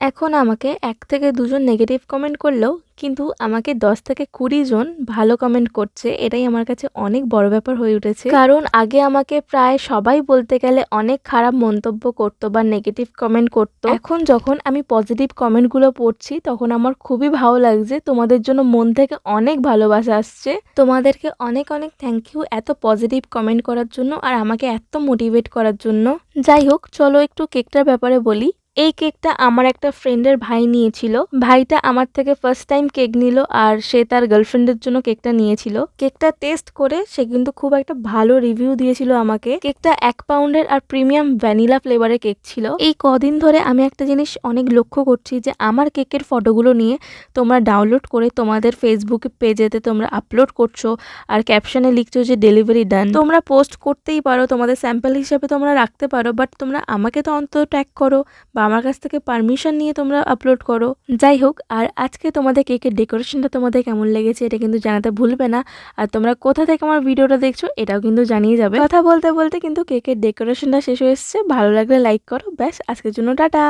এখন আমাকে ১ থেকে ২ জন নেগেটিভ কমেন্ট করলেও কিন্তু আমাকে ১০ থেকে ২০ জন ভালো কমেন্ট করছে। এটাই আমার কাছে অনেক বড় ব্যাপার হয়ে উঠেছে। কারণ আগে আমাকে প্রায় সবাই বলতে গেলে অনেক খারাপ মন্তব্য করত বা নেগেটিভ কমেন্ট করত। এখন যখন আমি পজিটিভ কমেন্টগুলো পড়ছি তখন আমার খুবই ভালো লাগছে। তোমাদের জন্য মন থেকে অনেক ভালোবাসা আসছে। তোমাদেরকে অনেক অনেক থ্যাংক ইউ এত পজিটিভ কমেন্ট করার জন্য আর আমাকে এত মোটিভেট করার জন্য। যাই হোক, চলো একটু কেকটার ব্যাপারে বলি। এই কেকটা আমার একটা ফ্রেন্ডের ভাই নিয়েছিল। ভাইটা আমার থেকে ফার্স্ট টাইম কেক নিল আর সে তার গার্লফ্রেন্ডের জন্য কেকটা নিয়েছিল। কেকটা টেস্ট করে সে কিন্তু খুব একটা ভালো রিভিউ দিয়েছিল আমাকে। কেকটা 1 পাউন্ডের আর প্রিমিয়াম ভ্যানিলা ফ্লেভারের কেক ছিল। এই কদিন ধরে আমি একটা জিনিস অনেক লক্ষ্য করছি যে আমার কেকের ফটোগুলো নিয়ে তোমরা ডাউনলোড করে তোমাদের ফেসবুক পেজেতে তোমরা আপলোড করছো আর ক্যাপশনে লিখছো যে ডেলিভারি ডান। তোমরা পোস্ট করতেই পারো, তোমাদের স্যাম্পল হিসেবে তোমরা রাখতে পারো, বাট তোমরা আমাকে তো অন্তত ট্যাগ করো বা আমার কাছ থেকে পারমিশন নিয়ে তোমরা আপলোড করো। যাই হোক, আর আজকে তোমাদের কেকের ডেকোরেশনটা তোমাদের কেমন লেগেছে এটা কিন্তু জানাতে ভুলবে না। আর তোমরা কোথা থেকে আমার ভিডিওটা দেখছো এটাও কিন্তু জানিয়ে যাবে। কথা বলতে বলতে কিন্তু কেকের ডেকোরেশনটা শেষ হয়ে এসছে। ভালো লাগলে লাইক করো। ব্যাস, আজকের জন্য টাটা।